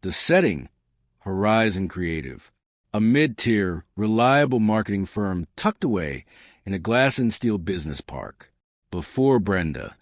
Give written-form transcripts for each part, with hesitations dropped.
The setting, Horizon Creative, a mid-tier, reliable marketing firm tucked away in a glass and steel business park. Before Brenda,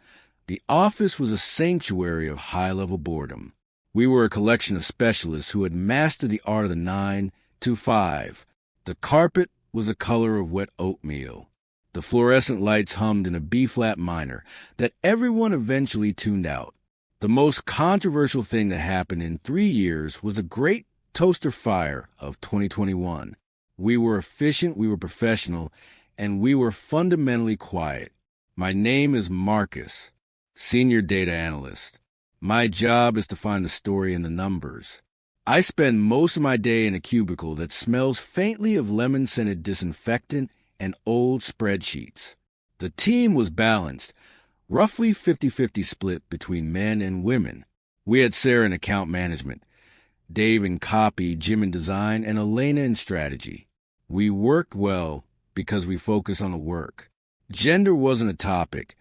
the office was a sanctuary of high-level boredom. We were a collection of specialists who had mastered the art of the 9 to 5. The carpet was the color of wet oatmeal. The fluorescent lights hummed in a B-flat minor that everyone eventually tuned out. The most controversial thing that happened in 3 years was the great toaster fire of 2021. We were efficient, we were professional, and we were fundamentally quiet. My name is Marcus, Senior Data Analyst. My job is to find the story in the numbers. I spend most of my day in a cubicle that smells faintly of lemon-scented disinfectant and old spreadsheets. The team was balanced, roughly 50-50 split between men and women. We had Sarah in account management, Dave in copy, Jim in design, and Elena in strategy. We worked well because we focused on the work. Gender wasn't a topic.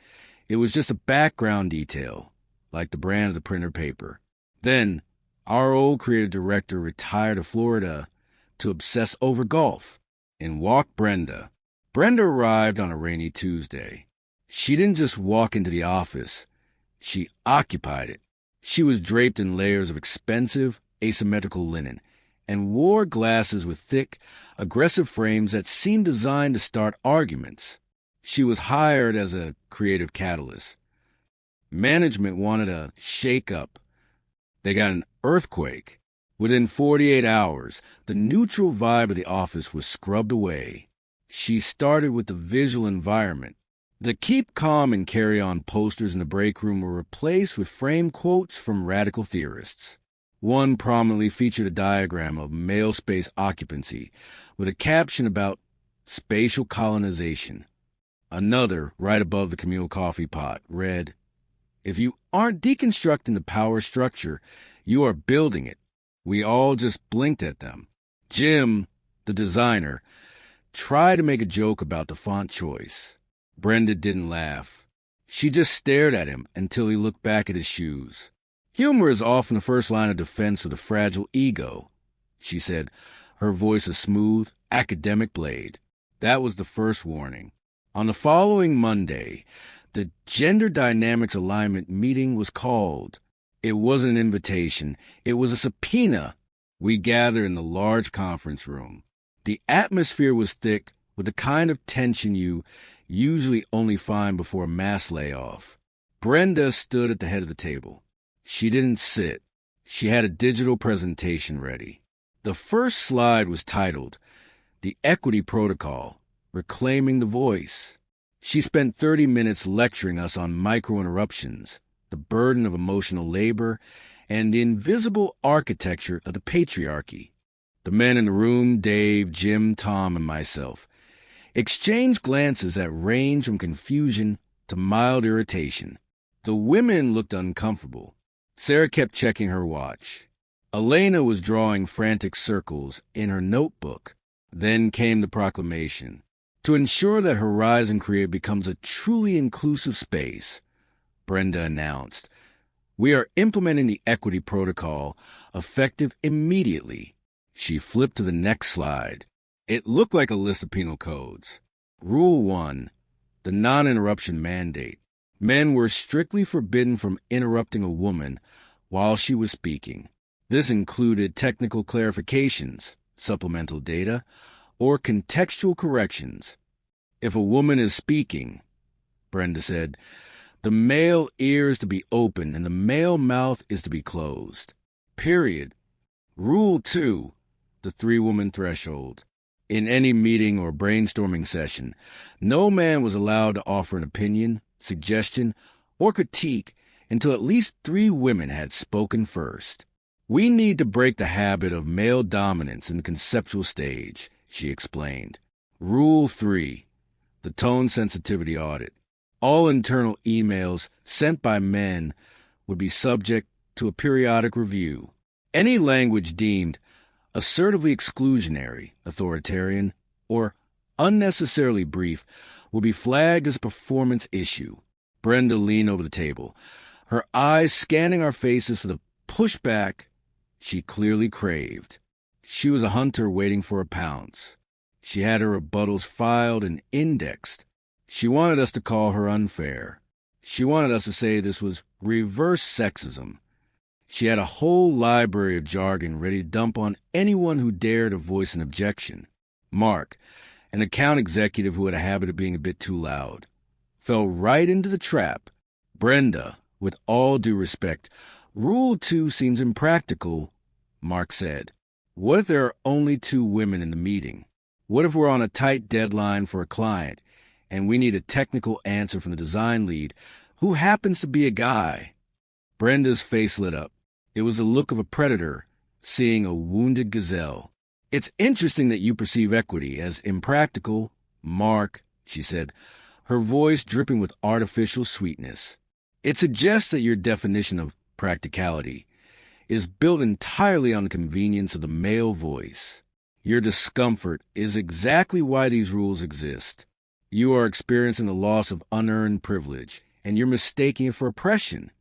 It was just a background detail, like the brand of the printer paper. Then, our old creative director retired to Florida to obsess over golf. In walked Brenda. Brenda arrived on a rainy Tuesday. She didn't just walk into the office. She occupied it. She was draped in layers of expensive, asymmetrical linen and wore glasses with thick, aggressive frames that seemed designed to start arguments. She was hired as a creative catalyst. Management wanted a shake-up. They got an earthquake. Within 48 hours, the neutral vibe of the office was scrubbed away. She started with the visual environment. The keep calm and carry on posters in the break room were replaced with framed quotes from radical theorists. One prominently featured a diagram of male space occupancy with a caption about spatial colonization. Another, right above the communal coffee pot, read, "If you aren't deconstructing the power structure, you are building it." We all just blinked at them. Jim, the designer, tried to make a joke about the font choice. Brenda didn't laugh. She just stared at him until he looked back at his shoes. "Humor is often the first line of defense for the fragile ego," she said, her voice a smooth, academic blade. That was the first warning. On the following Monday, the Gender Dynamics Alignment meeting was called. It wasn't an invitation. It was a subpoena. We gathered in the large conference room. The atmosphere was thick with the kind of tension you usually only find before a mass layoff. Brenda stood at the head of the table. She didn't sit. She had a digital presentation ready. The first slide was titled, "The Equity Protocol, Reclaiming the Voice." She spent 30 minutes lecturing us on micro-interruptions, the burden of emotional labor, and the invisible architecture of the patriarchy. The men in the room, Dave, Jim, Tom, and myself, exchanged glances that ranged from confusion to mild irritation. The women looked uncomfortable. Sarah kept checking her watch. Elena was drawing frantic circles in her notebook. Then came the proclamation. To ensure that Horizon Creative becomes a truly inclusive space, Brenda announced, "We are implementing the equity protocol, effective immediately." She flipped to the next slide. It looked like a list of penal codes. Rule 1, the non-interruption mandate. Men were strictly forbidden from interrupting a woman while she was speaking. This included technical clarifications, supplemental data, or contextual corrections. If a woman is speaking, Brenda said, the male ear is to be open and the male mouth is to be closed. Period. Rule 2, the 3-woman threshold. In any meeting or brainstorming session, no man was allowed to offer an opinion, suggestion, or critique until at least 3 women had spoken first. "We need to break the habit of male dominance in the conceptual stage," she explained. Rule 3, the tone sensitivity audit. All internal emails sent by men would be subject to a periodic review. Any language deemed assertively exclusionary, authoritarian, or unnecessarily brief will be flagged as a performance issue. Brenda leaned over the table, her eyes scanning our faces for the pushback she clearly craved. She was a hunter waiting for a pounce. She had her rebuttals filed and indexed. She wanted us to call her unfair. She wanted us to say this was reverse sexism. She had a whole library of jargon ready to dump on anyone who dared to voice an objection. Mark, an account executive who had a habit of being a bit too loud, fell right into the trap. Brenda, with all due respect, Rule 2 seems impractical, Mark said. What if there are only 2 women in the meeting? What if we're on a tight deadline for a client and we need a technical answer from the design lead who happens to be a guy? Brenda's face lit up. It was the look of a predator seeing a wounded gazelle. It's interesting that you perceive equity as impractical, Mark, she said, her voice dripping with artificial sweetness. It suggests that your definition of practicality is built entirely on the convenience of the male voice. Your discomfort is exactly why these rules exist. You are experiencing the loss of unearned privilege, and you're mistaking it for oppression.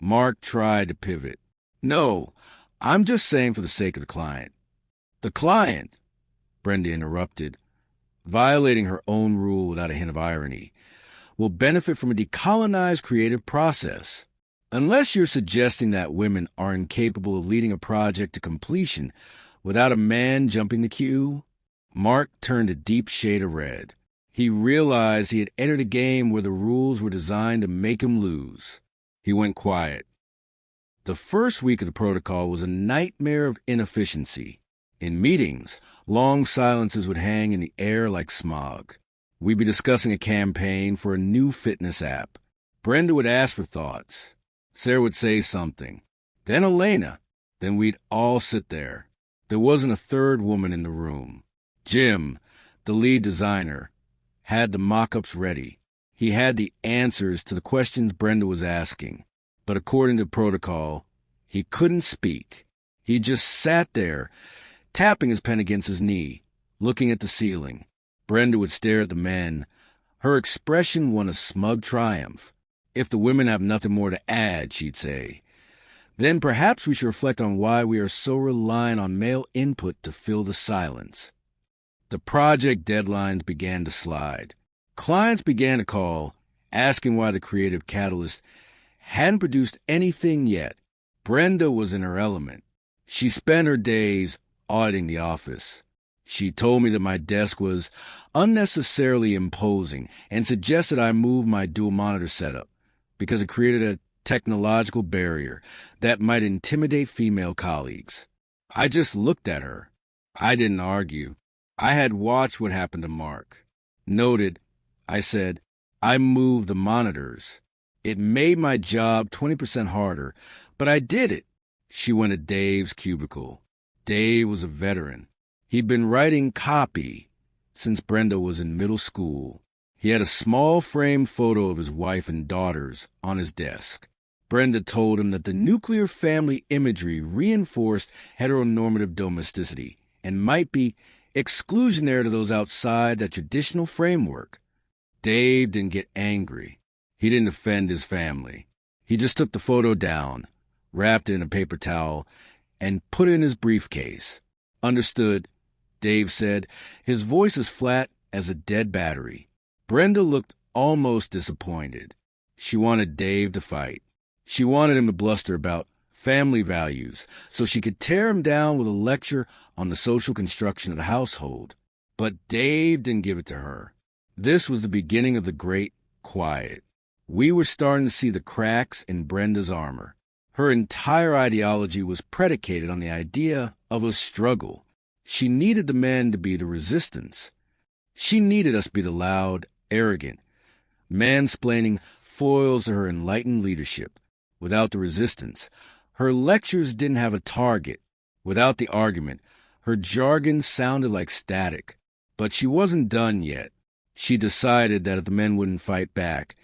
Mark tried to pivot. No, I'm just saying for the sake of the client. The client, Brenda interrupted, violating her own rule without a hint of irony, will benefit from a decolonized creative process. Unless you're suggesting that women are incapable of leading a project to completion without a man jumping the queue. Mark turned a deep shade of red. He realized he had entered a game where the rules were designed to make him lose. He went quiet. The first week of the protocol was a nightmare of inefficiency. In meetings, long silences would hang in the air like smog. We'd be discussing a campaign for a new fitness app. Brenda would ask for thoughts. Sarah would say something. Then Elena. Then we'd all sit there. There wasn't a third woman in the room. Jim, the lead designer, had the mock-ups ready. He had the answers to the questions Brenda was asking. But according to protocol, he couldn't speak. He just sat there, tapping his pen against his knee, looking at the ceiling. Brenda would stare at the men. Her expression won a smug triumph. If the women have nothing more to add, she'd say, then perhaps we should reflect on why we are so reliant on male input to fill the silence. The project deadlines began to slide. Clients began to call, asking why the creative catalyst hadn't produced anything yet. Brenda was in her element. She spent her days auditing the office. She told me that my desk was unnecessarily imposing and suggested I move my dual monitor setup because it created a technological barrier that might intimidate female colleagues. I just looked at her. I didn't argue. I had watched what happened to Mark. Noted, I said, I moved the monitors. It made my job 20% harder, but I did it. She went to Dave's cubicle. Dave was a veteran. He'd been writing copy since Brenda was in middle school. He had a small framed photo of his wife and daughters on his desk. Brenda told him that the nuclear family imagery reinforced heteronormative domesticity and might be exclusionary to those outside that traditional framework. Dave didn't get angry. He didn't offend his family. He just took the photo down, wrapped it in a paper towel, and put it in his briefcase. Understood, Dave said, his voice as flat as a dead battery. Brenda looked almost disappointed. She wanted Dave to fight. She wanted him to bluster about family values so she could tear him down with a lecture on the social construction of the household. But Dave didn't give it to her. This was the beginning of the great quiet. We were starting to see the cracks in Brenda's armor. Her entire ideology was predicated on the idea of a struggle. She needed the men to be the resistance. She needed us to be the loud, arrogant, mansplaining foils to her enlightened leadership. Without the resistance, her lectures didn't have a target. Without the argument, her jargon sounded like static. But she wasn't done yet. She decided that if the men wouldn't fight back,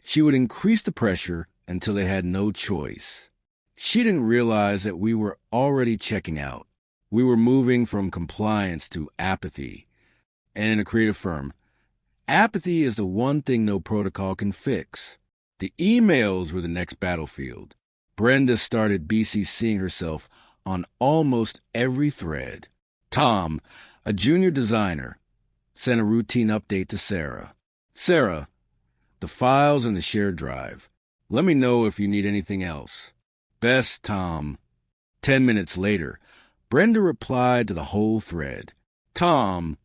she would increase the pressure until they had no choice. She didn't realize that we were already checking out. We were moving from compliance to apathy. And in a creative firm, apathy is the one thing no protocol can fix. The emails were the next battlefield. Brenda started BCCing herself on almost every thread. Tom, a junior designer, sent a routine update to Sarah. Sarah, the file's in the shared drive. Let me know if you need anything else. Best, Tom. 10 minutes later, Brenda replied to the whole thread. Tom,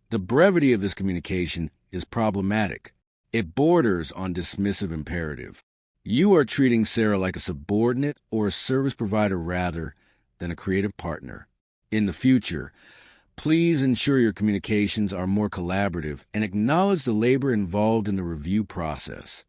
the brevity of this communication is problematic. It borders on dismissive imperative. You are treating Sarah like a subordinate or a service provider rather than a creative partner. In the future, please ensure your communications are more collaborative and acknowledge the labor involved in the review process.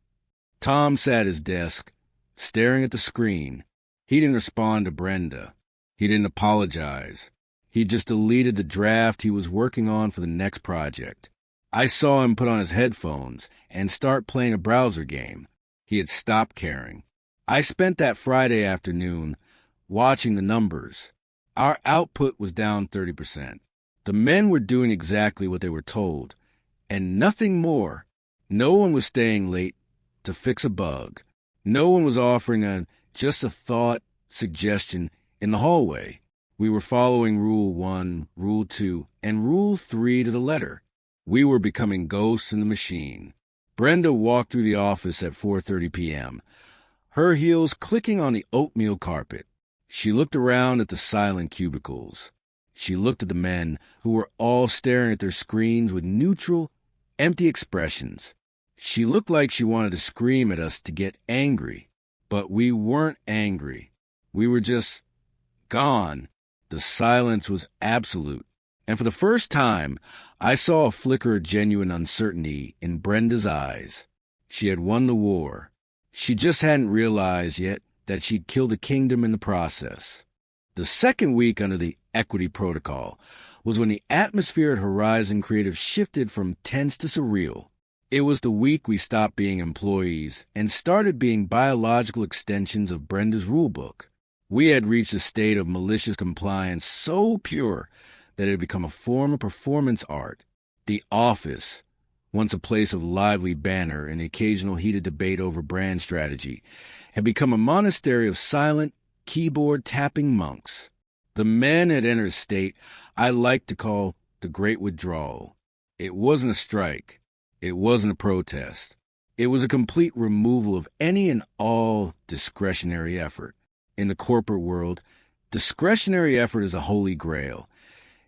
Tom sat at his desk, staring at the screen. He didn't respond to Brenda. He didn't apologize. He just deleted the draft he was working on for the next project. I saw him put on his headphones and start playing a browser game. He had stopped caring. I spent that Friday afternoon watching the numbers. Our output was down 30%. The men were doing exactly what they were told, and nothing more. No one was staying late to fix a bug. No one was offering just a thought, suggestion in the hallway. We were following Rule 1, Rule 2, and Rule 3 to the letter. We were becoming ghosts in the machine. Brenda walked through the office at 4:30 p.m., her heels clicking on the oatmeal carpet. She looked around at the silent cubicles. She looked at the men who were all staring at their screens with neutral, empty expressions. She looked like she wanted to scream at us to get angry, but we weren't angry. We were just gone. The silence was absolute. And for the first time, I saw a flicker of genuine uncertainty in Brenda's eyes. She had won the war. She just hadn't realized yet that she'd killed a kingdom in the process. The second week under the equity protocol was when the atmosphere at Horizon Creative shifted from tense to surreal. It was the week we stopped being employees and started being biological extensions of Brenda's rulebook. We had reached a state of malicious compliance so pure that it had become a form of performance art. The office, once a place of lively banter and occasional heated debate over brand strategy, had become a monastery of silent, keyboard-tapping monks. The men had entered a state I like to call the Great Withdrawal. It wasn't a strike. It wasn't a protest. It was a complete removal of any and all discretionary effort. In the corporate world, discretionary effort is a holy grail.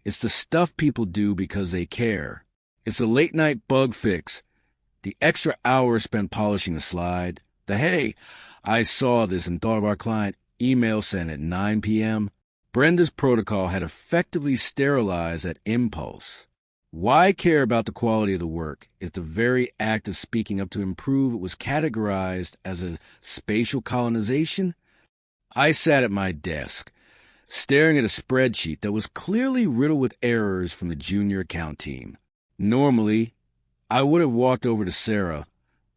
It's the stuff people do because they care. It's the late-night bug fix, the extra hour spent polishing a slide, the hey, I saw this and thought of our client email sent at 9 p.m. Brenda's protocol had effectively sterilized that impulse. Why care about the quality of the work if the very act of speaking up to improve it was categorized as a spatial colonization? I sat at my desk, staring at a spreadsheet that was clearly riddled with errors from the junior account team. Normally, I would have walked over to Sarah,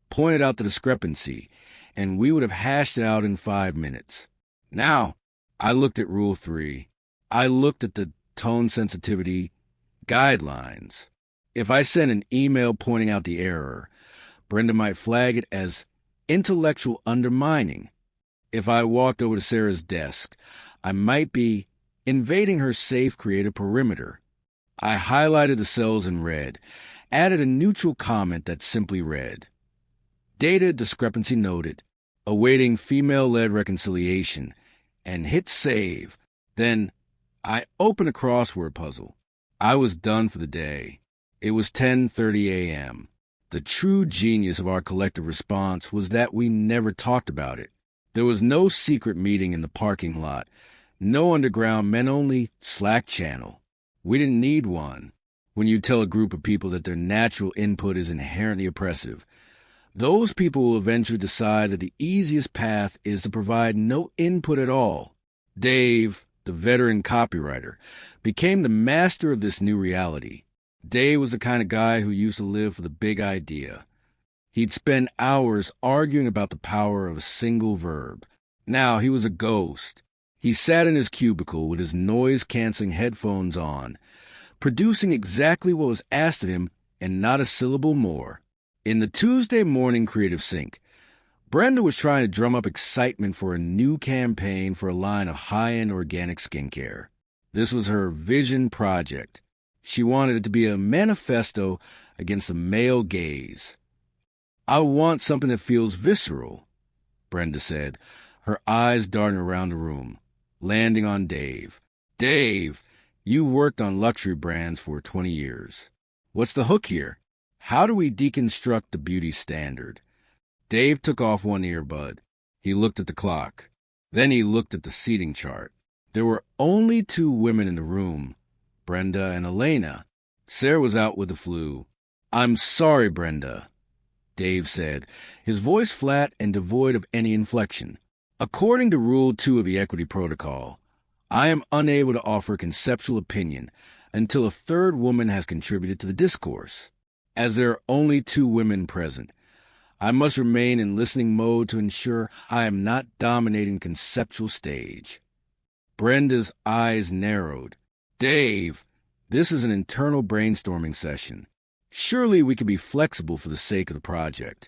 pointed out the discrepancy, and we would have hashed it out in 5 minutes. Now, I looked at Rule 3. I looked at the tone sensitivity guidelines. If I sent an email pointing out the error, Brenda might flag it as intellectual undermining. If I walked over to Sarah's desk, I might be invading her safe creative perimeter. I highlighted the cells in red, added a neutral comment that simply read, Data discrepancy noted, awaiting female-led reconciliation, and hit save. Then I opened a crossword puzzle. I was done for the day. It was 10:30 a.m. The true genius of our collective response was that we never talked about it. There was no secret meeting in the parking lot, no underground men-only Slack channel. We didn't need one. When you tell a group of people that their natural input is inherently oppressive, those people will eventually decide that the easiest path is to provide no input at all. Dave, the veteran copywriter, became the master of this new reality. Dave was the kind of guy who used to live for the big idea. He'd spend hours arguing about the power of a single verb. Now he was a ghost. He sat in his cubicle with his noise-canceling headphones on, producing exactly what was asked of him and not a syllable more. In the Tuesday morning creative sync, Brenda was trying to drum up excitement for a new campaign for a line of high-end organic skincare. This was her vision project. She wanted it to be a manifesto against the male gaze. "I want something that feels visceral," Brenda said, her eyes darting around the room, landing on Dave. "Dave, you've worked on luxury brands for 20 years. What's the hook here? How do we deconstruct the beauty standard?" Dave took off one earbud. He looked at the clock. Then he looked at the seating chart. There were only 2 women in the room, Brenda and Elena. Sarah was out with the flu. "I'm sorry, Brenda," Dave said, his voice flat and devoid of any inflection. "According to Rule 2 of the Equity Protocol, I am unable to offer conceptual opinion until a third woman has contributed to the discourse. As there are only 2 women present, I must remain in listening mode to ensure I am not dominating conceptual stage." Brenda's eyes narrowed. "Dave, this is an internal brainstorming session. Surely we can be flexible for the sake of the project."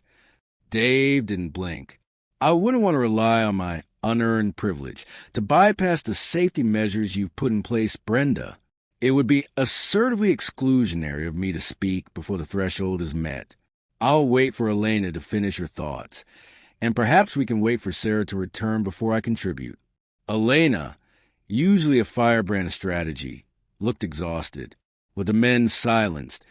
Dave didn't blink. "I wouldn't want to rely on my unearned privilege to bypass the safety measures you've put in place, Brenda. It would be assertively exclusionary of me to speak before the threshold is met. I'll wait for Elena to finish her thoughts, and perhaps we can wait for Sarah to return before I contribute." Elena, usually a firebrand of strategy, looked exhausted. With the men silenced,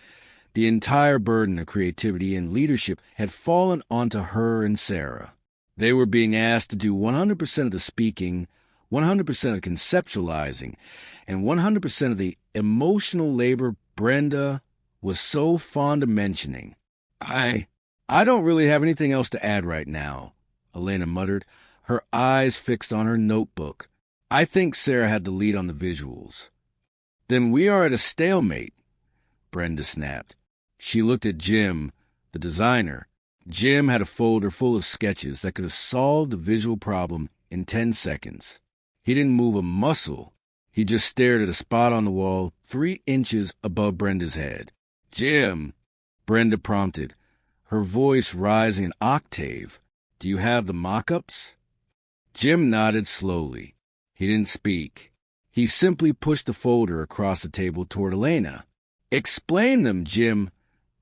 the entire burden of creativity and leadership had fallen onto her and Sarah. They were being asked to do 100% of the speaking, 100% of conceptualizing, and 100% of the emotional labor Brenda was so fond of mentioning. I don't really have anything else to add right now," Elena muttered, her eyes fixed on her notebook. "I think Sarah had the lead on the visuals." "Then we are at a stalemate," Brenda snapped. She looked at Jim, the designer. Jim had a folder full of sketches that could have solved the visual problem in 10 seconds. He didn't move a muscle. He just stared at a spot on the wall 3 inches above Brenda's head. "Jim," Brenda prompted, her voice rising an octave, "do you have the mock-ups?" Jim nodded slowly. He didn't speak. He simply pushed the folder across the table toward Elena. "Explain them, Jim,"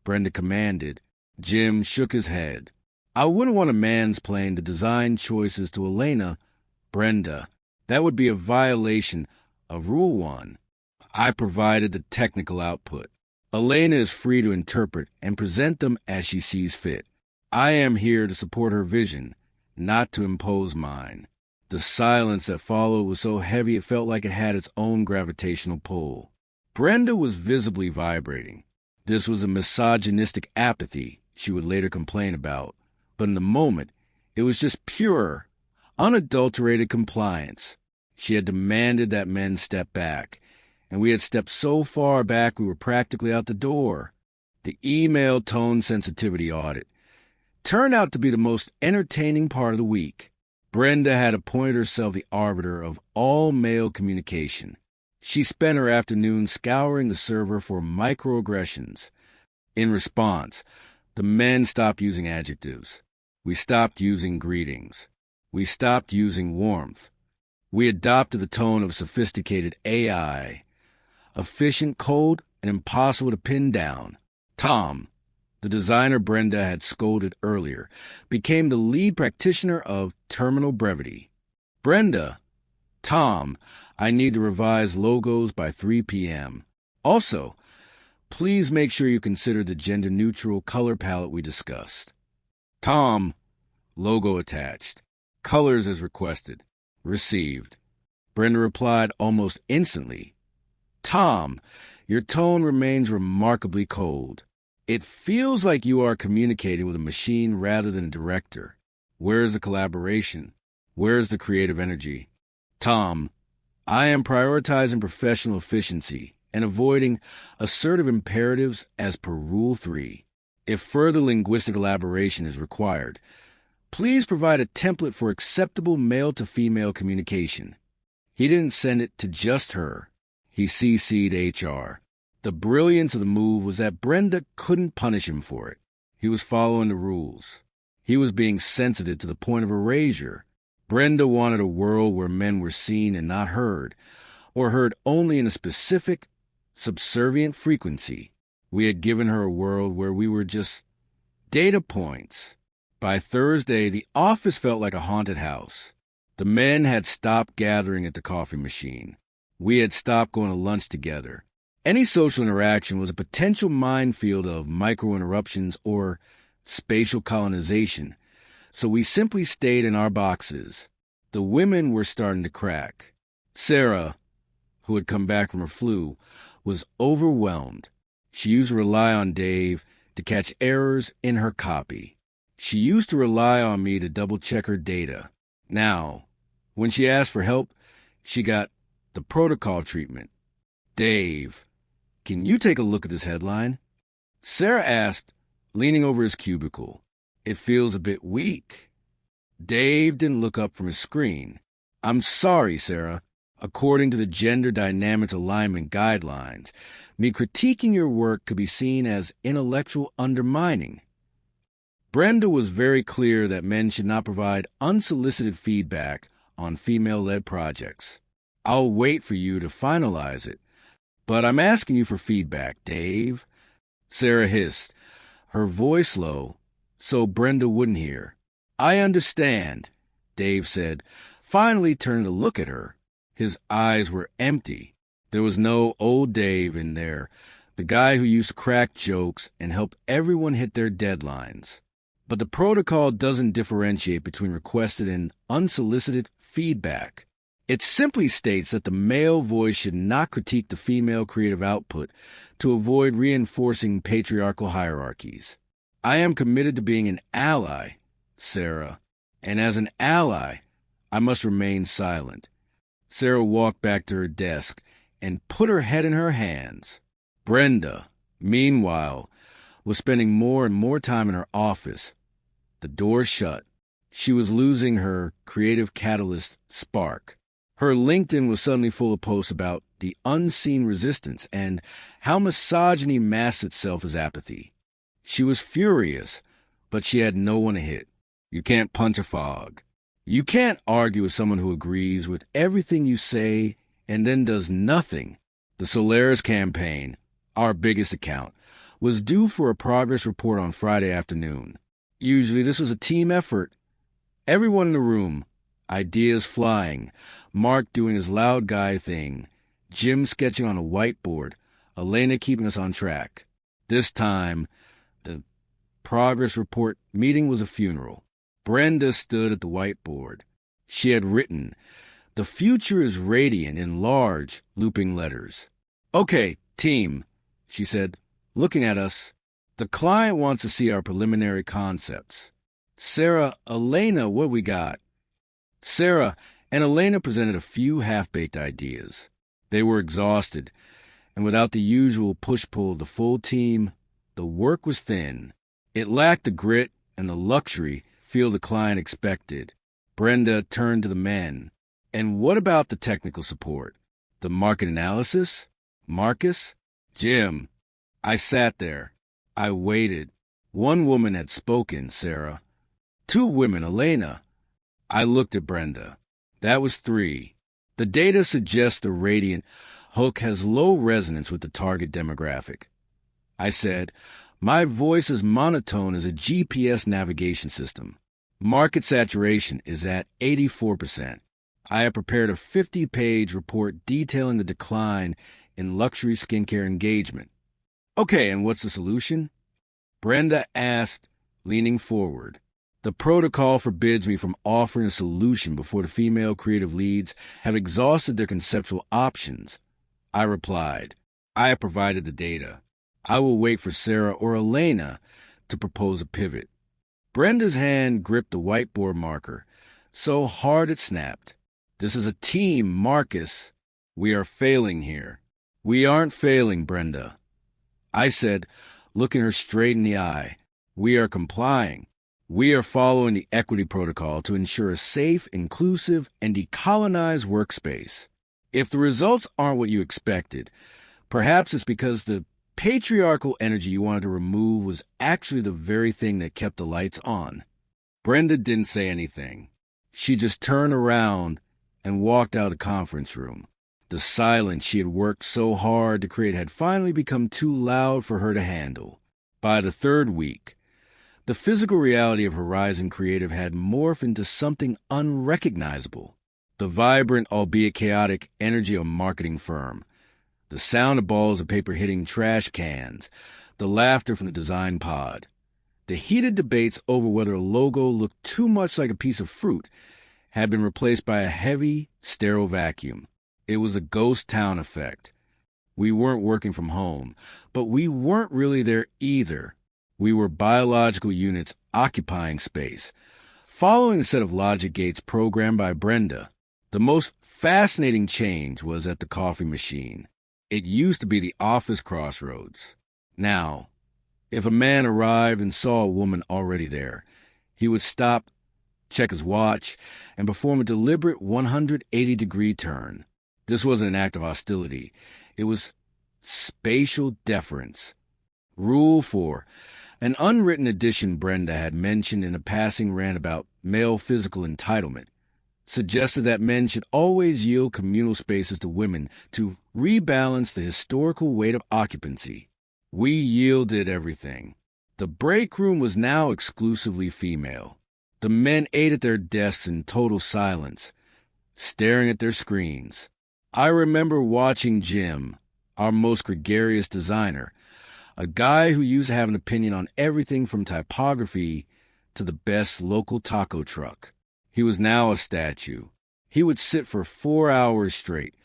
Brenda commanded. Jim shook his head. "I wouldn't want a mansplain the design choices to Elena, Brenda. That would be a violation of Rule 1. I provided the technical output. Elena is free to interpret and present them as she sees fit. I am here to support her vision, not to impose mine." The silence that followed was so heavy it felt like it had its own gravitational pull. Brenda was visibly vibrating. This was a misogynistic apathy she would later complain about, but in the moment, it was just pure, unadulterated compliance. She had demanded that men step back, and we had stepped so far back we were practically out the door. The email tone sensitivity audit turned out to be the most entertaining part of the week. Brenda had appointed herself the arbiter of all male communication. She spent her afternoon scouring the server for microaggressions. In response, the men stopped using adjectives. We stopped using greetings. We stopped using warmth. We adopted the tone of sophisticated AI. Efficient code and impossible to pin down. Tom, the designer Brenda had scolded earlier, became the lead practitioner of terminal brevity. "Brenda, Tom, I need to revise logos by 3 p.m. Also, please make sure you consider the gender-neutral color palette we discussed." Tom, logo attached. Colors as requested. Received. Brenda replied almost instantly. "Tom, your tone remains remarkably cold. It feels like you are communicating with a machine rather than a director. Where is the collaboration? Where is the creative energy?" Tom, I am prioritizing professional efficiency and avoiding assertive imperatives as per Rule 3. If further linguistic elaboration is required, please provide a template for acceptable male-to-female communication. He didn't send it to just her. He CC'd HR. The brilliance of the move was that Brenda couldn't punish him for it. He was following the rules. He was being sensitive to the point of erasure. Brenda wanted a world where men were seen and not heard, or heard only in a specific, subservient frequency. We had given her a world where we were just data points. By Thursday, the office felt like a haunted house. The men had stopped gathering at the coffee machine. We had stopped going to lunch together. Any social interaction was a potential minefield of micro-interruptions or spatial colonization, so we simply stayed in our boxes. The women were starting to crack. Sarah, who had come back from her flu, was overwhelmed. She used to rely on Dave to catch errors in her copy. She used to rely on me to double-check her data. Now, when she asked for help, she got the protocol treatment. Dave, can you take a look at this headline? Sarah asked, leaning over his cubicle. It feels a bit weak. Dave didn't look up from his screen. I'm sorry, Sarah. According to the Gender Dynamics Alignment Guidelines, me critiquing your work could be seen as intellectual undermining. Brenda was very clear that men should not provide unsolicited feedback on female-led projects. I'll wait for you to finalize it, but I'm asking you for feedback, Dave. Sarah hissed, her voice low, so Brenda wouldn't hear. I understand, Dave said, finally turning to look at her. His eyes were empty. There was no old Dave in there, the guy who used to crack jokes and help everyone hit their deadlines. But the protocol doesn't differentiate between requested and unsolicited feedback. It simply states that the male voice should not critique the female creative output to avoid reinforcing patriarchal hierarchies. I am committed to being an ally, Sarah, and as an ally, I must remain silent. Sarah walked back to her desk and put her head in her hands. Brenda, meanwhile, was spending more and more time in her office. The door shut. She was losing her creative catalyst spark. Her LinkedIn was suddenly full of posts about the unseen resistance and how misogyny masks itself as apathy. She was furious, but she had no one to hit. You can't punch a fog. You can't argue with someone who agrees with everything you say and then does nothing. The Solaris campaign, our biggest account, was due for a progress report on Friday afternoon. Usually this was a team effort. Everyone in the room, ideas flying, Mark doing his loud guy thing, Jim sketching on a whiteboard, Elena keeping us on track. This time, the progress report meeting was a funeral. Brenda stood at the whiteboard. She had written, "The future is radiant" in large, looping letters. Okay, team, she said, looking at us. The client wants to see our preliminary concepts. Sarah, Elena, what we got? Sarah and Elena presented a few half-baked ideas. They were exhausted, and without the usual push-pull of the full team, the work was thin. It lacked the grit and the luxury feel the client expected. Brenda turned to the men. And what about the technical support? The market analysis? Marcus? Jim? I sat there. I waited. One woman had spoken, Sarah. Two women, Elena. I looked at Brenda. That was three. The data suggests the radiant hook has low resonance with the target demographic. I said, my voice is monotone as a GPS navigation system. Market saturation is at 84%. I have prepared a 50-page report detailing the decline in luxury skincare engagement. Okay, and what's the solution? Brenda asked, leaning forward. The protocol forbids me from offering a solution before the female creative leads have exhausted their conceptual options. I replied, I have provided the data. I will wait for Sarah or Elena to propose a pivot. Brenda's hand gripped the whiteboard marker, so hard it snapped. This is a team, Marcus. We are failing here. We aren't failing, Brenda. I said, looking her straight in the eye. We are complying. We are following the equity protocol to ensure a safe, inclusive, and decolonized workspace. If the results aren't what you expected, perhaps it's because the patriarchal energy you wanted to remove was actually the very thing that kept the lights on. Brenda didn't say anything. She just turned around and walked out of the conference room. The silence she had worked so hard to create had finally become too loud for her to handle. By the third week, the physical reality of Horizon Creative had morphed into something unrecognizable. The vibrant, albeit chaotic, energy of a marketing firm. The sound of balls of paper hitting trash cans. The laughter from the design pod. The heated debates over whether a logo looked too much like a piece of fruit had been replaced by a heavy, sterile vacuum. It was a ghost town effect. We weren't working from home, but we weren't really there either. We were biological units occupying space, following a set of logic gates programmed by Brenda. The most fascinating change was at the coffee machine. It used to be the office crossroads. Now, if a man arrived and saw a woman already there, he would stop, check his watch, and perform a deliberate 180-degree turn. This wasn't an act of hostility. It was spatial deference. Rule 4. An unwritten addition Brenda had mentioned in a passing rant about male physical entitlement suggested that men should always yield communal spaces to women to rebalance the historical weight of occupancy. We yielded everything. The break room was now exclusively female. The men ate at their desks in total silence, staring at their screens. I remember watching Jim, our most gregarious designer, a guy who used to have an opinion on everything from typography to the best local taco truck. He was now a statue. He would sit for 4 hours straight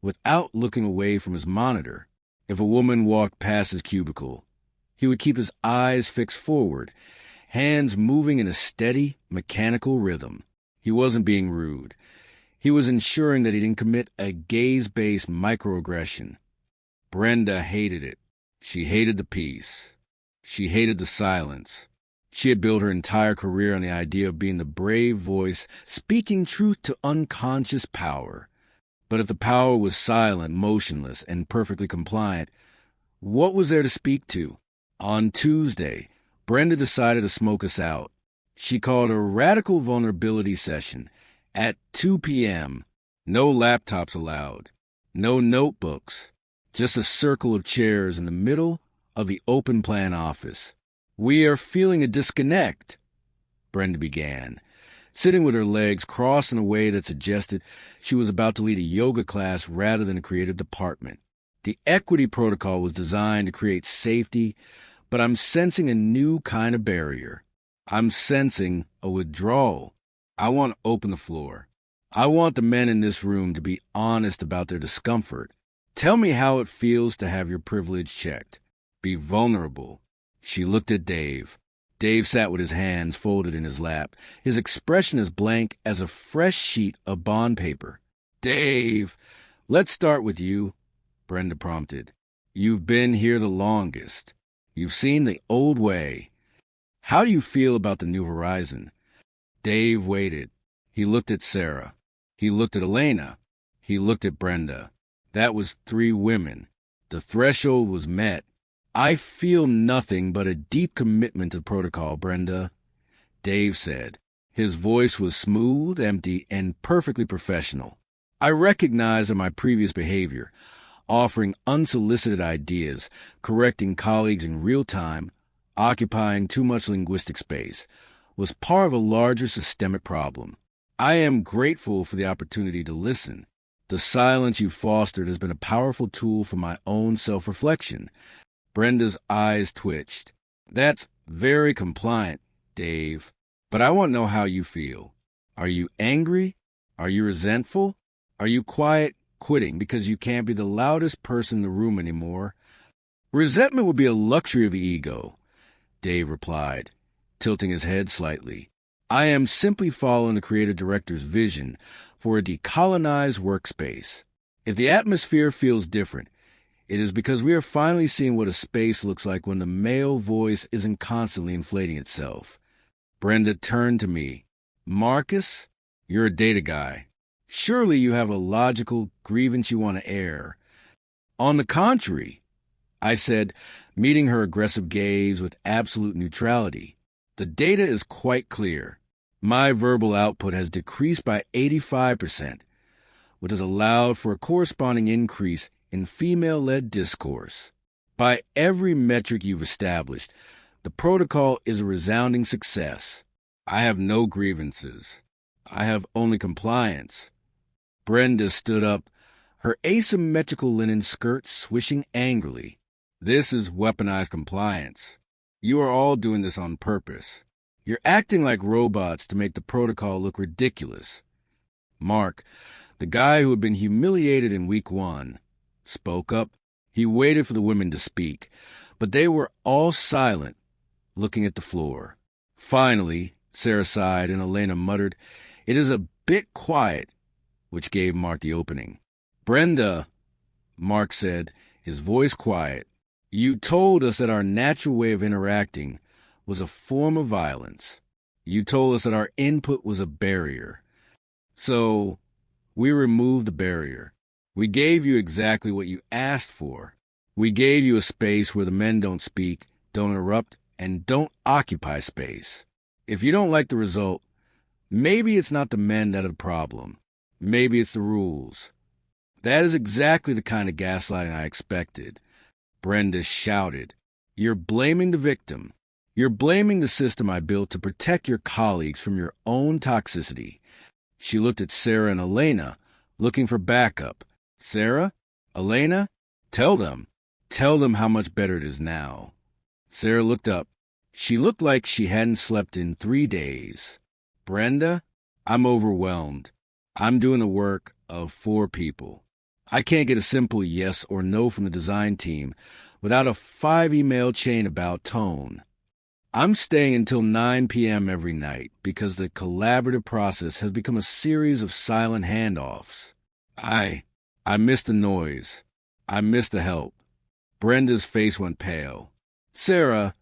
without looking away from his monitor. If a woman walked past his cubicle, he would keep his eyes fixed forward, hands moving in a steady, mechanical rhythm. He wasn't being rude. He was ensuring that he didn't commit a gaze-based microaggression. Brenda hated it. She hated the peace. She hated the silence. She had built her entire career on the idea of being the brave voice, speaking truth to unconscious power. But if the power was silent, motionless, and perfectly compliant, what was there to speak to? On Tuesday, Brenda decided to smoke us out. She called a radical vulnerability session at 2 p.m. No laptops allowed. No notebooks. Just a circle of chairs in the middle of the open plan office. "We are feeling a disconnect," Brenda began, sitting with her legs crossed in a way that suggested she was about to lead a yoga class rather than a creative department. The equity protocol was designed to create safety, but I'm sensing a new kind of barrier. I'm sensing a withdrawal. I want to open the floor. I want the men in this room to be honest about their discomfort. Tell me how it feels to have your privilege checked. Be vulnerable. She looked at Dave. Dave sat with his hands folded in his lap, his expression as blank as a fresh sheet of bond paper. "Dave, let's start with you," Brenda prompted. "You've been here the longest. You've seen the old way. How do you feel about the new horizon?" Dave waited. He looked at Sarah. He looked at Elena. He looked at Brenda. That was 3 women. The threshold was met. "I feel nothing but a deep commitment to protocol, Brenda," Dave said. His voice was smooth, empty, and perfectly professional. "I recognize my previous behavior, offering unsolicited ideas, correcting colleagues in real time, occupying too much linguistic space, was part of a larger systemic problem. I am grateful for the opportunity to listen. The silence you fostered has been a powerful tool for my own self-reflection." Brenda's eyes twitched. "That's very compliant, Dave. But I want to know how you feel. Are you angry? Are you resentful? Are you quiet, quitting because you can't be the loudest person in the room anymore?" "Resentment would be a luxury of the ego," Dave replied, tilting his head slightly. "I am simply following the creative director's vision for a decolonized workspace. If the atmosphere feels different, it is because we are finally seeing what a space looks like when the male voice isn't constantly inflating itself." Brenda turned to me. "Marcus, you're a data guy. Surely you have a logical grievance you want to air." "On the contrary," I said, meeting her aggressive gaze with absolute neutrality. "The data is quite clear. My verbal output has decreased by 85%, which has allowed for a corresponding increase in female-led discourse. By every metric you've established, the protocol is a resounding success. I have no grievances. I have only compliance. Brenda stood up, her asymmetrical linen skirt swishing angrily. This is weaponized compliance. You are all doing this on purpose. You're acting like robots to make the protocol look ridiculous. Mark, the guy who had been humiliated in week 1, spoke up. He waited for the women to speak, but they were all silent, looking at the floor. Finally, Sarah sighed and Elena muttered, "It is a bit quiet," which gave Mark the opening. "Brenda," Mark said, his voice quiet, "you told us that our natural way of interacting was a form of violence. You told us that our input was a barrier. So we removed the barrier. We gave you exactly what you asked for. We gave you a space where the men don't speak, don't interrupt, and don't occupy space. If you don't like the result, maybe it's not the men that are the problem. Maybe it's the rules." That is exactly the kind of gaslighting I expected. Brenda shouted, "You're blaming the victim. You're blaming the system I built to protect your colleagues from your own toxicity." She looked at Sarah and Elena, looking for backup. "Sarah? Elena? Tell them how much better it is now." Sarah looked up. She looked like she hadn't slept in 3 days. "Brenda, I'm overwhelmed. I'm doing the work of 4 people. I can't get a simple yes or no from the design team without a 5-email chain about tone. I'm staying until 9 p.m. every night because the collaborative process has become a series of silent handoffs. I miss the noise. I miss the help." Brenda's face went pale. "Sarah,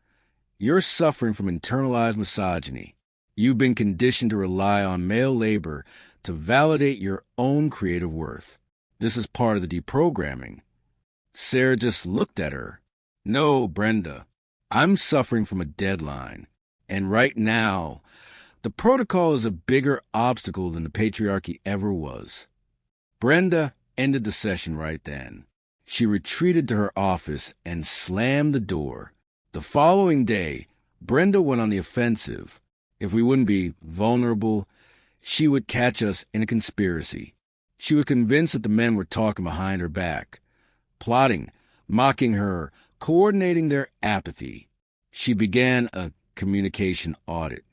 you're suffering from internalized misogyny. You've been conditioned to rely on male labor to validate your own creative worth. This is part of the deprogramming." Sarah just looked at her. "No, Brenda, I'm suffering from a deadline. And right now, the protocol is a bigger obstacle than the patriarchy ever was." Brenda ended the session right then. She retreated to her office and slammed the door. The following day, Brenda went on the offensive. If we wouldn't be vulnerable, she would catch us in a conspiracy. She was convinced that the men were talking behind her back, plotting, mocking her, coordinating their apathy. She began a communication audit.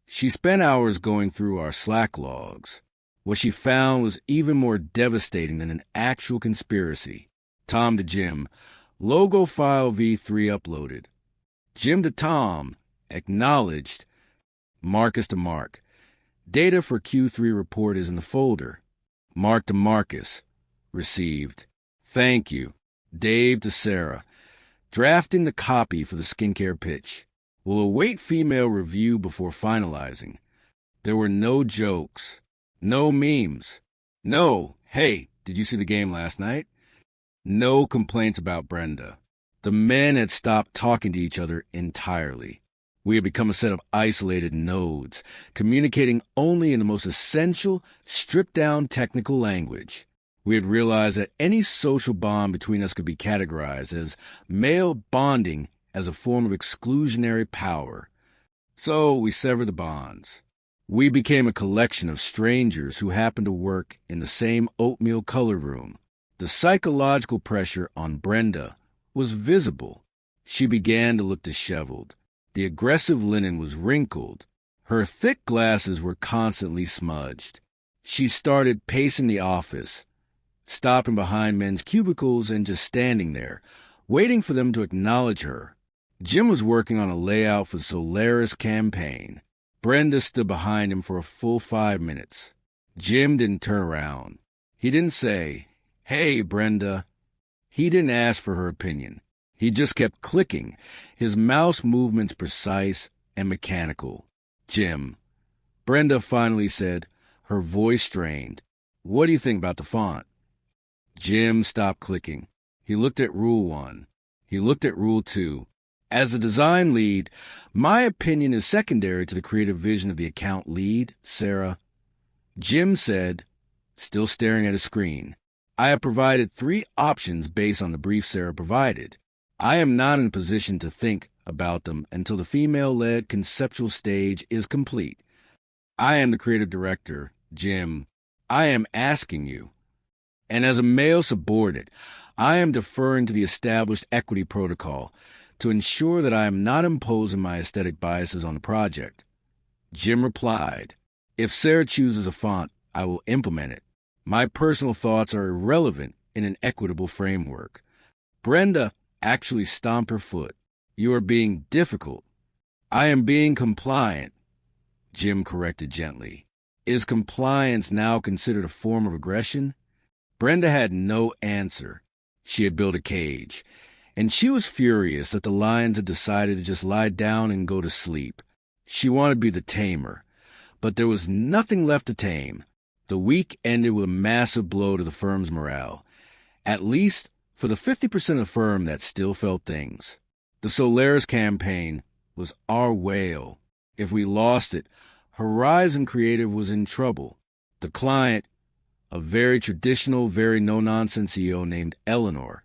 She spent hours going through our Slack logs. What she found was even more devastating than an actual conspiracy. Tom to Jim, logo file v3 uploaded. Jim to Tom, acknowledged. Marcus to Mark, data for Q3 report is in the folder. Mark to Marcus, received. Thank you. Dave to Sarah, drafting the copy for the skincare pitch. Will await female review before finalizing. There were no jokes, no memes, no, "Hey, did you see the game last night?" No complaints about Brenda. The men had stopped talking to each other entirely. We had become a set of isolated nodes, communicating only in the most essential, stripped-down technical language. We had realized that any social bond between us could be categorized as male bonding as a form of exclusionary power. So we severed the bonds. We became a collection of strangers who happened to work in the same oatmeal color room. The psychological pressure on Brenda was visible. She began to look disheveled. The aggressive linen was wrinkled. Her thick glasses were constantly smudged. She started pacing the office, stopping behind men's cubicles and just standing there, waiting for them to acknowledge her. Jim was working on a layout for the Solaris campaign. Brenda stood behind him for a full 5 minutes. Jim didn't turn around. He didn't say, "Hey, Brenda." He didn't ask for her opinion. He just kept clicking, his mouse movements precise and mechanical. "Jim." Brenda finally said, her voice strained, "What do you think about the font?" Jim stopped clicking. He looked at Rule 1. He looked at Rule 2. As a design lead, my opinion is secondary to the creative vision of the account lead, Sarah. Jim said, still staring at a screen, I have provided 3 options based on the brief Sarah provided. I am not in a position to think about them until the female-led conceptual stage is complete. I am the creative director, Jim. I am asking you. And as a male subordinate, I am deferring to the established equity protocol to ensure that I am not imposing my aesthetic biases on the project. Jim replied, if Sarah chooses a font, I will implement it. My personal thoughts are irrelevant in an equitable framework. Brenda actually stomped her foot. You are being difficult. I am being compliant, Jim corrected gently. Is compliance now considered a form of aggression? Brenda had no answer. She had built a cage, and she was furious that the lions had decided to just lie down and go to sleep. She wanted to be the tamer, but there was nothing left to tame. The week ended with a massive blow to the firm's morale, at least for the 50% of the firm that still felt things. The Solaris campaign was our whale. If we lost it, Horizon Creative was in trouble. The client, a very traditional, very no-nonsense CEO named Eleanor,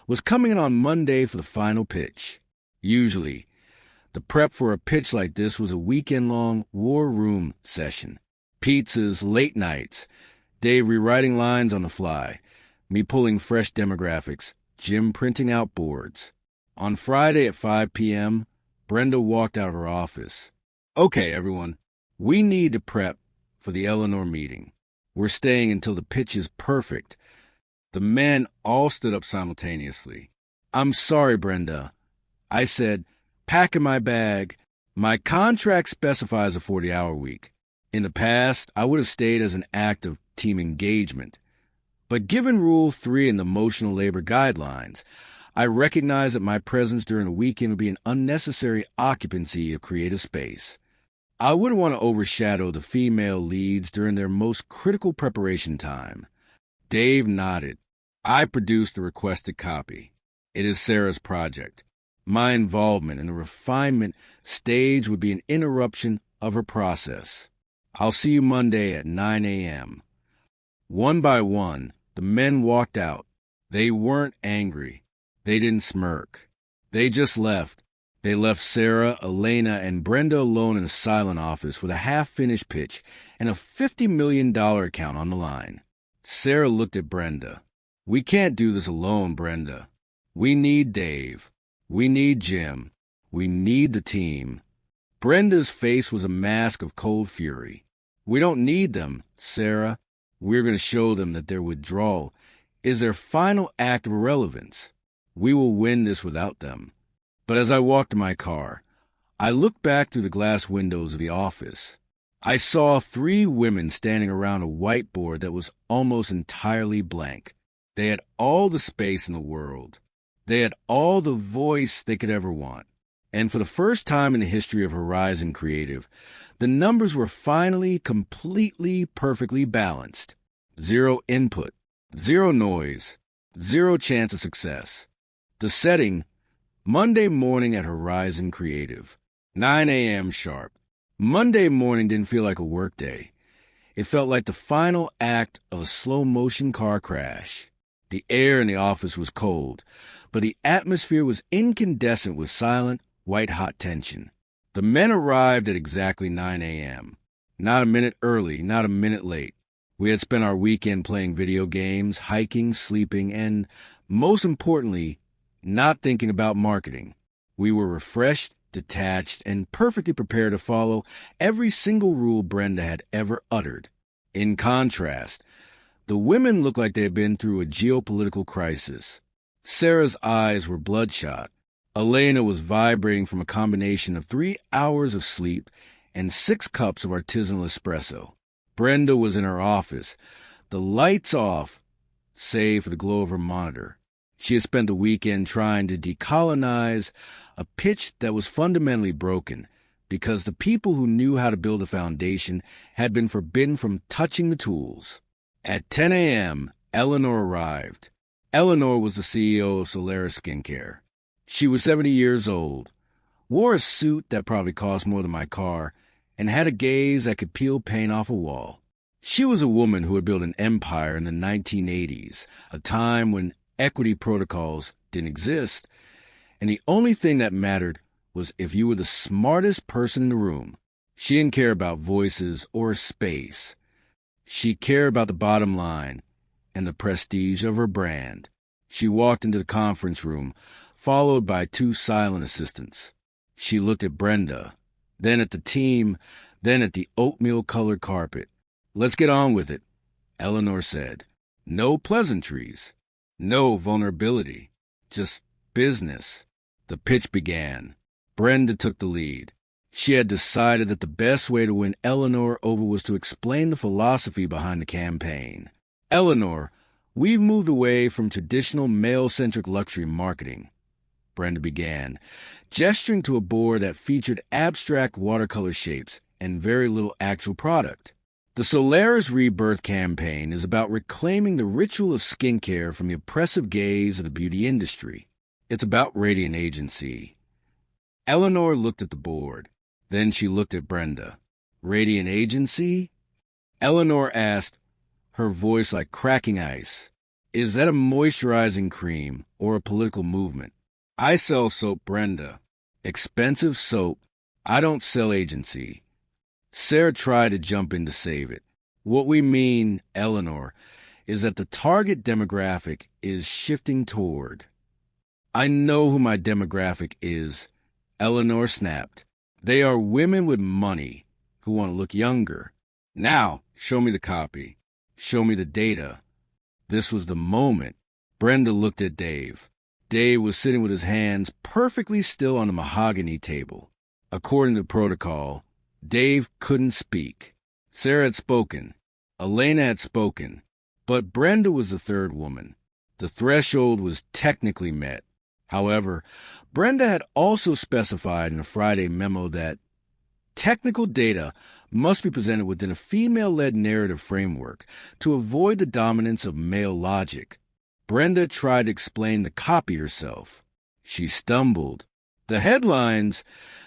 was coming in on Monday for the final pitch. Usually, the prep for a pitch like this was a weekend-long war room session. Pizzas, late nights, Dave rewriting lines on the fly, me pulling fresh demographics, Jim printing out boards. On Friday at 5 p.m., Brenda walked out of her office. Okay, everyone, we need to prep for the Eleanor meeting. We're staying until the pitch is perfect. The men all stood up simultaneously. I'm sorry, Brenda. I said, packing my bag. My contract specifies a 40-hour week. In the past, I would have stayed as an act of team engagement. But given Rule 3 in the Emotional Labor Guidelines, I recognize that my presence during the weekend would be an unnecessary occupancy of creative space. I wouldn't want to overshadow the female leads during their most critical preparation time. Dave nodded. I produced the requested copy. It is Sarah's project. My involvement in the refinement stage would be an interruption of her process. I'll see you Monday at 9 a.m. One by one, the men walked out. They weren't angry. They didn't smirk. They just left. They left Sarah, Elena, and Brenda alone in a silent office with a half-finished pitch and a $50 million account on the line. Sarah looked at Brenda. We can't do this alone, Brenda. We need Dave. We need Jim. We need the team. Brenda's face was a mask of cold fury. We don't need them, Sarah. We're going to show them that their withdrawal is their final act of irrelevance. We will win this without them. But as I walked to my car, I looked back through the glass windows of the office. I saw 3 women standing around a whiteboard that was almost entirely blank. They had all the space in the world. They had all the voice they could ever want. And for the first time in the history of Horizon Creative, the numbers were finally completely perfectly balanced. 0 input, 0 noise, 0 chance of success. The setting, Monday morning at Horizon Creative, 9 a.m. sharp. Monday morning didn't feel like a workday. It felt like the final act of a slow-motion car crash. The air in the office was cold, but the atmosphere was incandescent with silent, white-hot tension. The men arrived at exactly 9 a.m. Not a minute early, not a minute late. We had spent our weekend playing video games, hiking, sleeping, and, most importantly, not thinking about marketing. We were refreshed, detached, and perfectly prepared to follow every single rule Brenda had ever uttered. In contrast, the women looked like they had been through a geopolitical crisis. Sarah's eyes were bloodshot. Elena was vibrating from a combination of 3 hours of sleep and 6 cups of artisanal espresso. Brenda was in her office, the lights off, save for the glow of her monitor. She had spent the weekend trying to decolonize a pitch that was fundamentally broken because the people who knew how to build a foundation had been forbidden from touching the tools. At 10 a.m., Eleanor arrived. Eleanor was the CEO of Solaris Skincare. She was 70 years old, wore a suit that probably cost more than my car, and had a gaze that could peel paint off a wall. She was a woman who had built an empire in the 1980s, a time when equity protocols didn't exist, and the only thing that mattered was if you were the smartest person in the room. She didn't care about voices or space. She cared about the bottom line and the prestige of her brand. She walked into the conference room, followed by two silent assistants. She looked at Brenda, then at the team, then at the oatmeal-colored carpet. "Let's get on with it," Eleanor said. "No pleasantries, no vulnerability, just business." The pitch began. Brenda took the lead. She had decided that the best way to win Eleanor over was to explain the philosophy behind the campaign. "Eleanor, we've moved away from traditional male-centric luxury marketing," Brenda began, gesturing to a board that featured abstract watercolor shapes and very little actual product. "The Solaris Rebirth campaign is about reclaiming the ritual of skincare from the oppressive gaze of the beauty industry. It's about radiant agency." Eleanor looked at the board. Then she looked at Brenda. "Radiant agency?" Eleanor asked, her voice like cracking ice. "Is that a moisturizing cream or a political movement?" "I sell soap, Brenda. Expensive soap. I don't sell agency." Sarah tried to jump in to save it. "What we mean, Eleanor, is that the target demographic is shifting toward." "I know who my demographic is," Eleanor snapped. "They are women with money who want to look younger. Now, show me the copy. Show me the data." This was the moment. Brenda looked at Dave. Dave was sitting with his hands perfectly still on the mahogany table. According to protocol, Dave couldn't speak. Sarah had spoken. Elena had spoken. But Brenda was the third woman. The threshold was technically met. However, Brenda had also specified in a Friday memo that technical data must be presented within a female-led narrative framework to avoid the dominance of male logic. Brenda tried to explain the copy herself. She stumbled. "The headlines,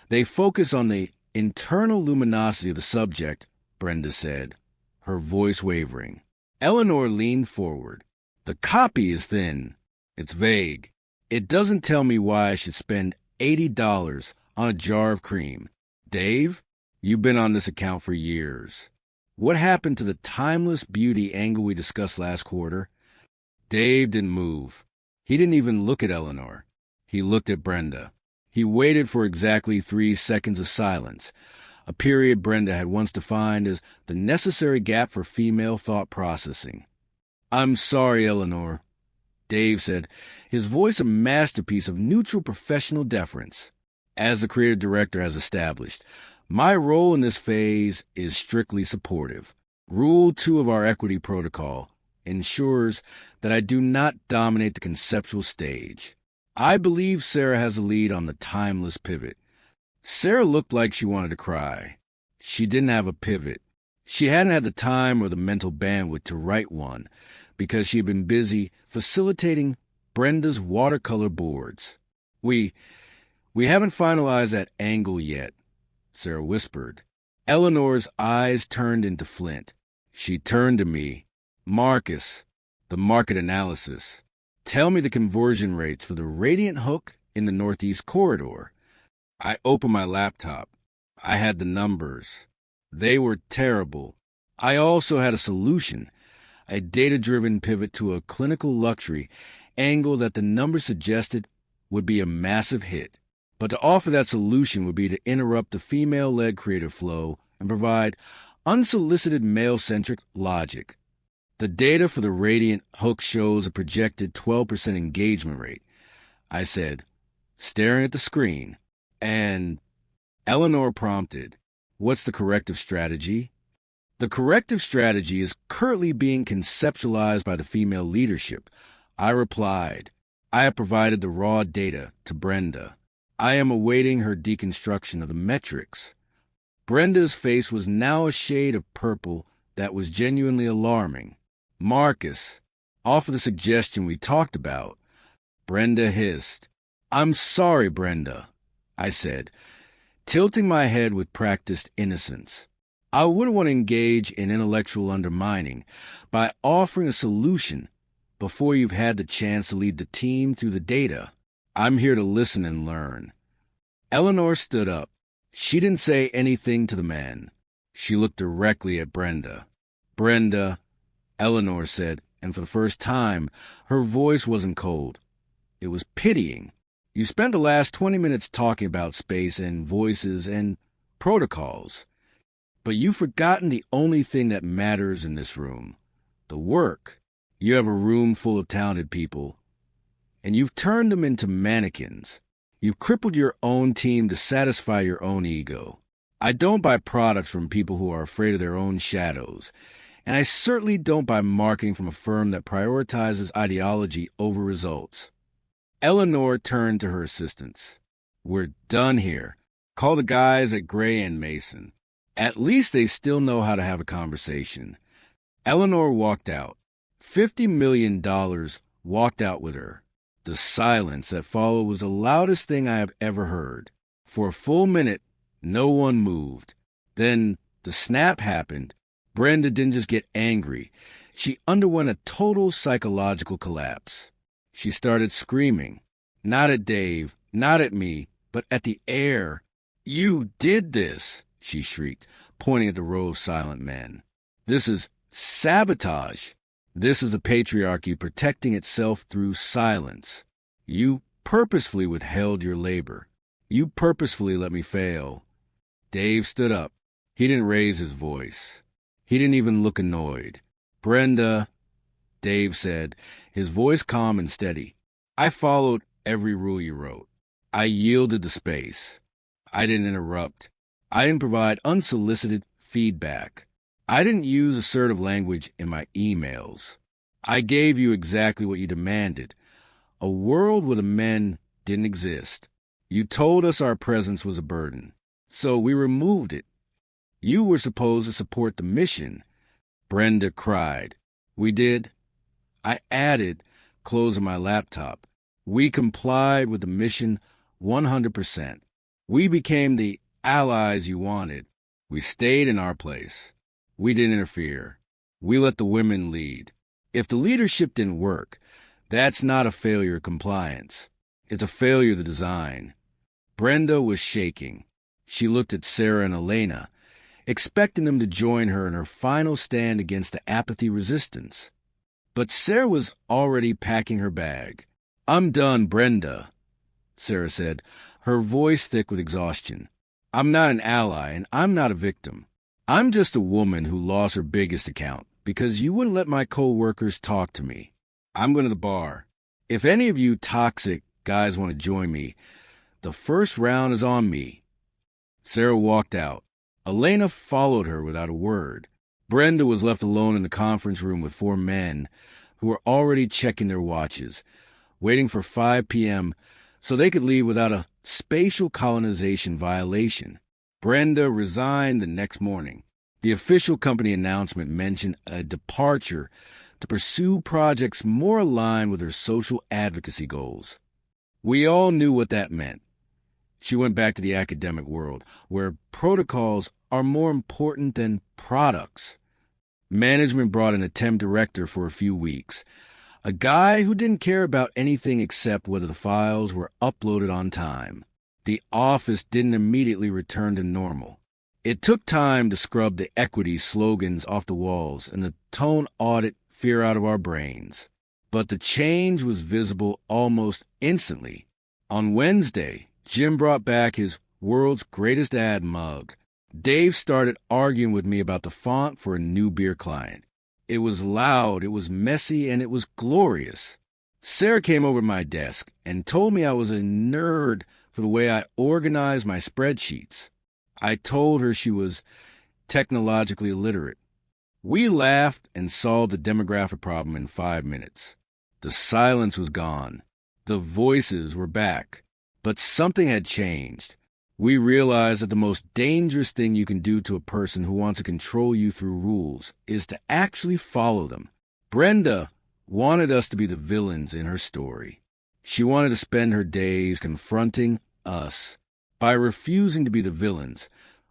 they focus on the internal luminosity of the subject," Brenda said, her voice wavering. Eleanor leaned forward. "The copy is thin. It's vague. It doesn't tell me why I should spend $80 on a jar of cream. Dave, you've been on this account for years. What happened to the timeless beauty angle we discussed last quarter?" Dave didn't move. He didn't even look at Eleanor. He looked at Brenda. He waited for exactly 3 seconds of silence, a period Brenda had once defined as the necessary gap for female thought processing. "I'm sorry, Eleanor," Dave said, his voice a masterpiece of neutral professional deference. "As the creative director has established, my role in this phase is strictly supportive. Rule 2 of our equity protocol ensures that I do not dominate the conceptual stage. I believe Sarah has a lead on the timeless pivot." Sarah looked like she wanted to cry. She didn't have a pivot. She hadn't had the time or the mental bandwidth to write one because she had been busy facilitating Brenda's watercolor boards. We haven't finalized that angle yet," Sarah whispered. Eleanor's eyes turned into flint. She turned to me. "Marcus, the market analysis. Tell me the conversion rates for the radiant hook in the Northeast Corridor." I opened my laptop. I had the numbers. They were terrible. I also had a solution, a data-driven pivot to a clinical luxury angle that the numbers suggested would be a massive hit. But to offer that solution would be to interrupt the female-led creative flow and provide unsolicited male-centric logic. The data for the radiant hook shows a projected 12% engagement rate, I said, staring at the screen. "And," Eleanor prompted, "what's the corrective strategy?" "The corrective strategy is currently being conceptualized by the female leadership," I replied. "I have provided the raw data to Brenda. I am awaiting her deconstruction of the metrics." Brenda's face was now a shade of purple that was genuinely alarming. "Marcus, offer the suggestion we talked about." Brenda hissed. I'm sorry, Brenda, I said, tilting my head with practiced innocence. I wouldn't want to engage in intellectual undermining by offering a solution before you've had the chance to lead the team through the data. I'm here to listen and learn. Eleanor stood up. She didn't say anything to the man. She looked directly at Brenda. Brenda, Eleanor said, and for the first time, her voice wasn't cold. It was pitying. You spent the last 20 minutes talking about space and voices and protocols. But you've forgotten the only thing that matters in this room, the work. You have a room full of talented people, and you've turned them into mannequins. You've crippled your own team to satisfy your own ego. I don't buy products from people who are afraid of their own shadows, and I certainly don't buy marketing from a firm that prioritizes ideology over results. Eleanor turned to her assistants. We're done here. Call the guys at Gray and Mason. At least they still know how to have a conversation. Eleanor walked out. $50 million walked out with her. The silence that followed was the loudest thing I have ever heard. For a full minute, no one moved. Then the snap happened. Brenda didn't just get angry. She underwent a total psychological collapse. She started screaming. Not at Dave, not at me, but at the air. You did this, she shrieked, pointing at the row of silent men. This is sabotage. This is the patriarchy protecting itself through silence. You purposefully withheld your labor. You purposefully let me fail. Dave stood up. He didn't raise his voice. He didn't even look annoyed. Brenda, Dave said, his voice calm and steady. I followed every rule you wrote. I yielded the space. I didn't interrupt. I didn't provide unsolicited feedback. I didn't use assertive language in my emails. I gave you exactly what you demanded. A world where the men didn't exist. You told us our presence was a burden, so we removed it. You were supposed to support the mission. Brenda cried. We did. I added, closing my laptop. We complied with the mission 100%. We became the allies you wanted. We stayed in our place. We didn't interfere. We let the women lead. If the leadership didn't work, that's not a failure of compliance. It's a failure of the design. Brenda was shaking. She looked at Sarah and Elena, expecting them to join her in her final stand against the apathy resistance. But Sarah was already packing her bag. I'm done, Brenda, Sarah said, her voice thick with exhaustion. I'm not an ally, and I'm not a victim. I'm just a woman who lost her biggest account because you wouldn't let my co-workers talk to me. I'm going to the bar. If any of you toxic guys want to join me, the first round is on me. Sarah walked out. Elena followed her without a word. Brenda was left alone in the conference room with 4 men who were already checking their watches, waiting for 5 p.m. so they could leave without a spatial colonization violation. Brenda resigned the next morning. The official company announcement mentioned a departure to pursue projects more aligned with her social advocacy goals. We all knew what that meant. She went back to the academic world, where protocols are more important than products. Management brought in a temp director for a few weeks, a guy who didn't care about anything except whether the files were uploaded on time. The office didn't immediately return to normal. It took time to scrub the equity slogans off the walls and the tone audit fear out of our brains. But the change was visible almost instantly. On Wednesday, Jim brought back his world's greatest ad mug. Dave started arguing with me about the font for a new beer client. It was loud, it was messy, and it was glorious. Sarah came over to my desk and told me I was a nerd for the way I organized my spreadsheets. I told her she was technologically illiterate. We laughed and solved the demographic problem in 5 minutes. The silence was gone. The voices were back. But something had changed. We realized that the most dangerous thing you can do to a person who wants to control you through rules is to actually follow them. Brenda wanted us to be the villains in her story. She wanted to spend her days confronting us. By refusing to be the villains,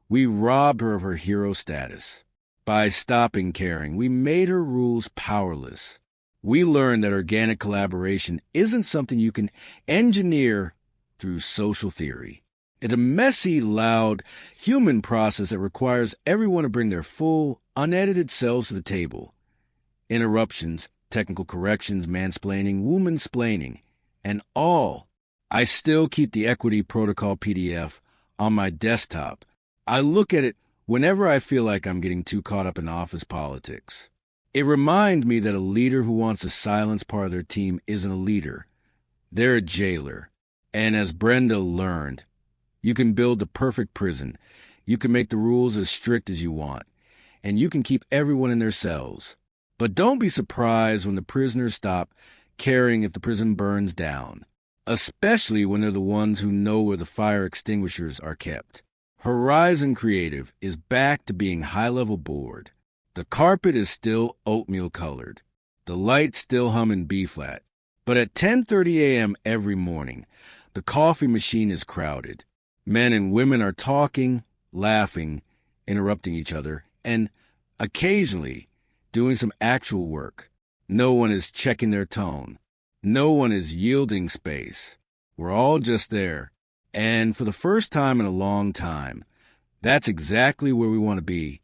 we robbed her of her hero status. By stopping caring, we made her rules powerless. We learned that organic collaboration isn't something you can engineer through social theory. It's a messy, loud, human process that requires everyone to bring their full, unedited selves to the table. Interruptions, technical corrections, mansplaining, womansplaining, and all. I still keep the Equity Protocol PDF on my desktop. I look at it whenever I feel like I'm getting too caught up in office politics. It reminds me that a leader who wants to silence part of their team isn't a leader. They're a jailer. And as Brenda learned, you can build the perfect prison. You can make the rules as strict as you want. And you can keep everyone in their cells. But don't be surprised when the prisoners stop caring if the prison burns down, especially when they're the ones who know where the fire extinguishers are kept. Horizon Creative is back to being high-level board. The carpet is still oatmeal-colored. The lights still hum in B-flat. But at 10:30 a.m. every morning, the coffee machine is crowded. Men and women are talking, laughing, interrupting each other, and occasionally doing some actual work. No one is checking their tone. No one is yielding space. We're all just there. And for the first time in a long time, that's exactly where we want to be